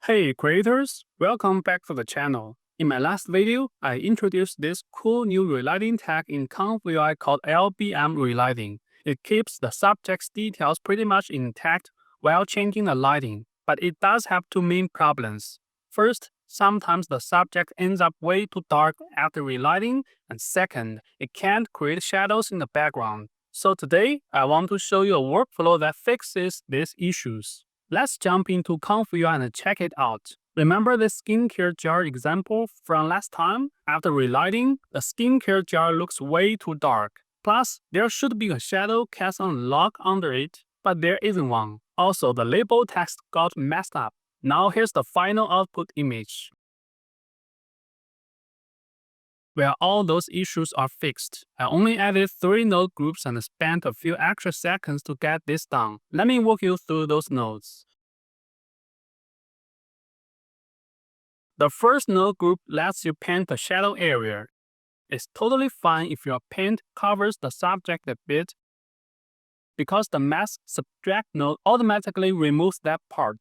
Hey creators, welcome back to the channel. In my last video, I introduced this cool new relighting tag in ComfUI called LBM Relighting. It keeps the subject's details pretty much intact while changing the lighting, but it does have two main problems. First, sometimes the subject ends up way too dark after relighting, and second, it can't create shadows in the background. So today, I want to show you a workflow that fixes these issues. Let's jump into ComfUI and check it out. Remember the skincare jar example from last time? After relighting, the skincare jar looks way too dark. Plus, there should be a shadow cast on log under it, but there isn't one. Also, the label text got messed up. Now here's the final output image. Where all those issues are fixed. I only added 3 node groups and spent a few extra seconds to get this done. Let me walk you through those nodes. The first node group lets you paint the shadow area. It's totally fine if your paint covers the subject a bit, because the mask subtract node automatically removes that part.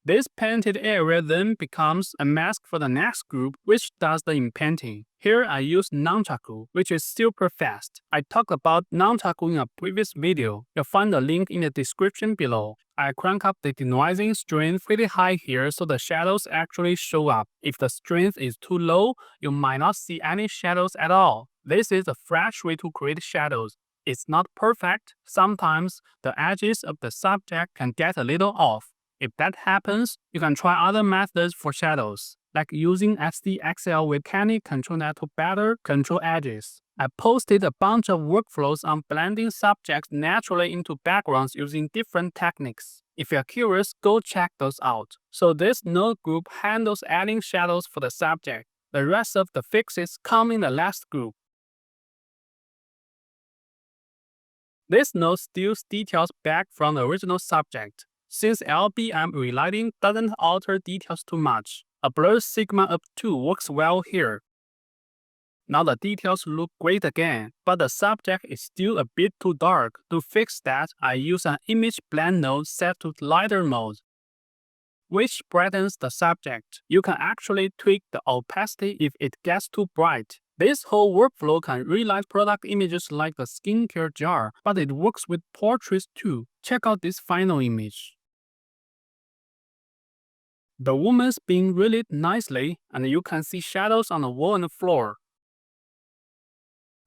This painted area then becomes a mask for the next group, which does the inpainting. Here I use Naku, which is super fast. I talked about Naku in a previous video. You'll find the link in the description below. I crank up the denoising strength pretty high here so the shadows actually show up. If the strength is too low, you might not see any shadows at all. This is a fresh way to create shadows. It's not perfect. Sometimes the edges of the subject can get a little off. If that happens, you can try other methods for shadows, like using SDXL with Canny Control Net to better control edges. I posted a bunch of workflows on blending subjects naturally into backgrounds using different techniques. If you're curious, go check those out. So this node group handles adding shadows for the subject. The rest of the fixes come in the last group. This node steals details back from the original subject. Since LBM relighting doesn't alter details too much, a blur sigma of 2 works well here. Now the details look great again, but the subject is still a bit too dark. To fix that, I use an image blend node set to lighter mode, which brightens the subject. You can actually tweak the opacity if it gets too bright. This whole workflow can relight product images like the skincare jar, but it works with portraits too. Check out this final image. The woman's being relit nicely, and you can see shadows on the wall and the floor.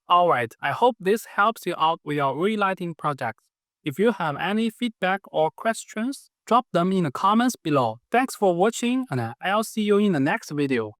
Alright, I hope this helps you out with your relighting projects. If you have any feedback or questions, drop them in the comments below. Thanks for watching, and I'll see you in the next video.